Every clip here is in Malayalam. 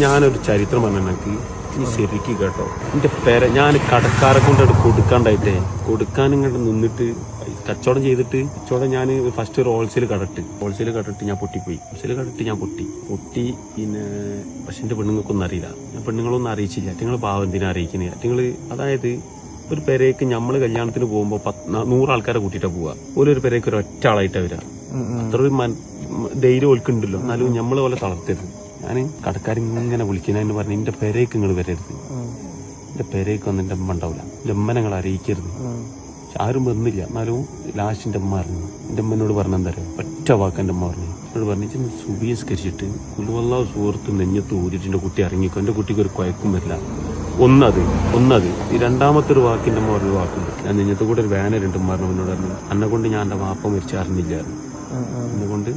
ഞാനൊരു ചരിത്രം പറഞ്ഞെനിക്ക് നീ ശരിക്കും കേട്ടോ. എന്റെ പേര ഞാൻ കടക്കാരെ കൊണ്ടത് കൊടുക്കാണ്ടായിട്ടേ, കൊടുക്കാൻ ഇങ്ങോട്ട് നിന്നിട്ട് കച്ചവടം ചെയ്തിട്ട് ഞാൻ ഫസ്റ്റ് ഒരു ഹോൾസെയിൽ കടട്ട് ഞാൻ പൊട്ടിപ്പോയി. ഞാൻ പൊട്ടി. പിന്നെ പക്ഷെ എന്റെ പെണ്ണുങ്ങൾക്കൊന്നും അറിയില്ല. ഞാൻ പെണ്ണുങ്ങളൊന്നും അറിയിച്ചില്ല. നിങ്ങൾ പാവം എന്തിനാ അറിയിക്കുന്നത്? നിങ്ങൾ അതായത് ഒരു പെരേക്ക് നമ്മള് കല്യാണത്തിന് പോകുമ്പോ 100 ആൾക്കാരെ കൂട്ടിയിട്ടാ പോവാ. ഒരു പെരേക്ക് ഒരു ഒറ്റ ആളായിട്ടാ വരാ. അത്ര ഒരു ധൈര്യം ഓൽക്കുണ്ടല്ലോ. എന്നാലും നമ്മള് പോലെ തളർത്തരുത്. ഞാൻ കടക്കാരിങ്ങനെ വിളിക്കുന്നതിന് പറഞ്ഞ് എന്റെ പെരേക്ക് നിങ്ങൾ വരരുത്. എന്റെ പെരേക്ക് വന്ന് എന്റെ അമ്മ ഉണ്ടാവില്ല. എന്റെ അമ്മ ഞങ്ങൾ അറിയിക്കരുത്. ആരും വന്നില്ല. എന്നാലും ലാസ്റ്റ് എന്റെ അമ്മ അറിഞ്ഞു. എന്റെ അമ്മനോട് പറഞ്ഞ എന്താ പറയുക, ഒറ്റ വാക്ക് എന്റെ അമ്മ പറഞ്ഞു. എന്നോട് പറഞ്ഞു സുബീസ്കരിച്ചിട്ട് കുലുവല്ലാ സുഹൃത്ത് നെഞ്ഞത്ത് ഊരിട്ട് എന്റെ കുട്ടി ഇറങ്ങിക്കോ, എന്റെ കുട്ടിക്ക് ഒരു കുഴക്കും വരില്ല. ഒന്നത് ഈ രണ്ടാമത്തെ ഒരു വാക്കിന്റെ അമ്മ ഒരു വാക്കുണ്ട്. ഞാൻ നെഞ്ഞത്ത് കൂടെ ഒരു വേനലുണ്ട് എന്നോട് പറഞ്ഞു. എന്നെ കൊണ്ട് ഞാൻ എന്റെ വാപ്പ മരിച്ചറിഞ്ഞില്ലായിരുന്നു. എന്നെ കൊണ്ട്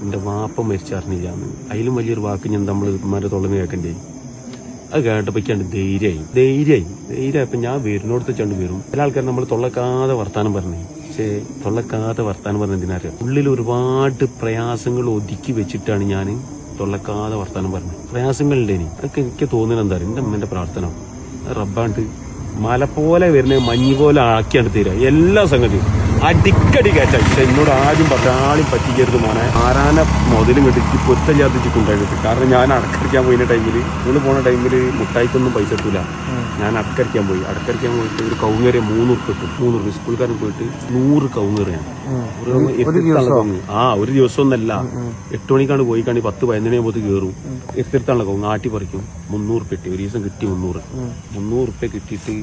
എന്റെ വാപ്പ മരിച്ചറിഞ്ഞില്ലാന്ന്. അതിലും വലിയൊരു വാക്ക് ഞാൻ നമ്മൾ ഉമ്മാന്റെ തൊള്ളന്ന് കേൾക്കണ്ടേ. അത് കേട്ടപ്പോഴേക്കാണ്ട് ധൈര്യമായപ്പോ ഞാൻ വരുന്നോടത്ത് ചണ്ട് വരും. ചില ആൾക്കാർ നമ്മൾ തൊള്ളക്കാതെ വർത്താനം പറഞ്ഞേ. പക്ഷേ തൊള്ളക്കാതെ വർത്താനം പറഞ്ഞ എന്തിനറിയാം, ഉള്ളിൽ ഒരുപാട് പ്രയാസങ്ങൾ ഒതുക്കി വെച്ചിട്ടാണ് ഞാൻ തൊള്ളക്കാതെ വർത്താനം പറഞ്ഞത്. പ്രയാസങ്ങളുണ്ട് അതൊക്കെ എനിക്ക് തോന്നുന്നത് എന്താ പറയുക, എന്റെ അമ്മേന്റെ പ്രാർത്ഥന റബ്ബാണ്ട് മല പോലെ വരുന്ന മഞ്ഞ് പോലെ ആക്കിയാണ് തരിക. എല്ലാ സംഗതിയും അടിക്കടി കയറ്റാ. പക്ഷെ എന്നോട് ആദ്യം ഒരാളും പറ്റിക്കരുത് മോനെ. ആരാന മുതലും കിട്ടി പൊത്തല്ലാത്തിട്ടുണ്ടായിരുന്നു. കാരണം ഞാൻ അടക്കരിക്കാൻ പോയിന്ന ടൈമില്, നിങ്ങൾ പോണ ടൈമില് മുട്ടായിക്കൊന്നും പൈസ കിട്ടൂല. ഞാൻ അടക്കരിക്കാൻ പോയിട്ട് ഒരു കൗങ്ങേറിയ 3 ഉറുപ്പ് കിട്ടും. 3 ഉറുപ്പ് സ്കൂൾക്കാരൻ പോയിട്ട് 100 കൗങ്ങേറിയാണ്. ഒരു ദിവസം ഒന്നല്ല. 8 മണിക്കാണ് പോയി കാണി 10-11 മണിയാകുമ്പോൾ കയറും. എത്തിരത്താണല്ലോ കൗങ്ങ് ആട്ടി പറിക്കും. 300 ഉറുപ്പ് കിട്ടി. ഒരു ദിവസം കിട്ടി 300 ഉറുപ്പ് കിട്ടിയിട്ട്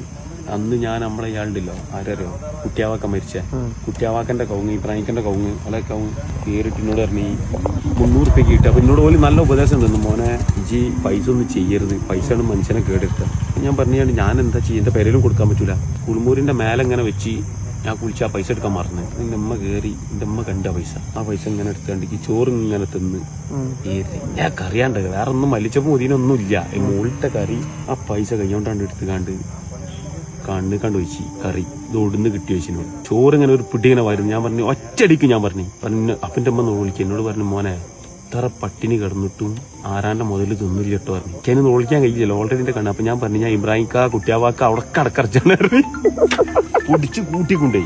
അന്ന് ഞാൻ നമ്മളെ ഇയാളുണ്ടല്ലോ, ആരറിയോ, കുട്ടിയാവാക്ക മരിച്ച കുട്ടിയാവാക്കന്റെ കൗങ്ങ്, ഇബ്രാഹിക്കന്റെ കൗങ്ങ്, അല്ലെ കൗങ്ങ് കയറിയിട്ട് എന്നോട് പറഞ്ഞു 300 ഉറുപ്പ് കിട്ടി. അപ്പൊ എന്നോട് പോലും നല്ല ഉപദേശം തന്നു, മോനെ ഇജി പൈസ ഒന്നും ചെയ്യരുത്, പൈസയാണ് മനുഷ്യനെ കേടെടുക്കുക. ഞാൻ പറഞ്ഞാണ് ഞാൻ എന്താ ചെയ്യും, എന്റെ പെരയിലും കൊടുക്കാൻ പറ്റൂല. കുളിമൂരിന്റെ മേലെ ഇങ്ങനെ വെച്ച് ഞാൻ കുളിച്ച് ആ പൈസ എടുക്കാൻ മറന്നു. എന്റെ അമ്മ കയറി, എന്റെ അമ്മ കണ്ട ആ പൈസ ഇങ്ങനെ എടുത്താണ്ട് ഈ ചോറ് ഇങ്ങനെ തിന്ന് ഞാൻ കറിയാണ്ട് വേറെ ഒന്നും വലിച്ചപ്പോ ഇതിനൊന്നും ഇല്ല. ഈ മുകളിലത്തെ കറി ആ പൈസ കൈകൊണ്ടാണ്ട് എടുത്തുകാണ്ട് കണ്ടു വെച്ച് കറി ഇതൊടുന്ന് കിട്ടി വെച്ചിനോട്. ചോറ് ഇങ്ങനെ ഒരു പിടി ഇങ്ങനെ വരുന്നു. ഞാൻ പറഞ്ഞു ഒറ്റടിക്ക് ഞാൻ പറഞ്ഞു അപ്പൻ്റെ അമ്മ വിളിക്കുക. എന്നോട് പറഞ്ഞു മോനെ ഇത്ര പട്ടിണി കിടന്നിട്ടും ആരാന്റെ മുതൽ തിന്നില്ല കേട്ടോ പറഞ്ഞു. എനിക്കതിന് വിളിക്കാൻ കഴിയില്ലല്ലോ, ഓൾറെഡി എന്റെ കണ്ണു. അപ്പൊ ഞാൻ പറഞ്ഞു ഞാൻ ഇബ്രാഹിംക്ക കുട്ടിയാവാക്ക അവിടെ കടക്കറച്ചാണ് പിടിച്ച് കൂട്ടിക്കൊണ്ടേ.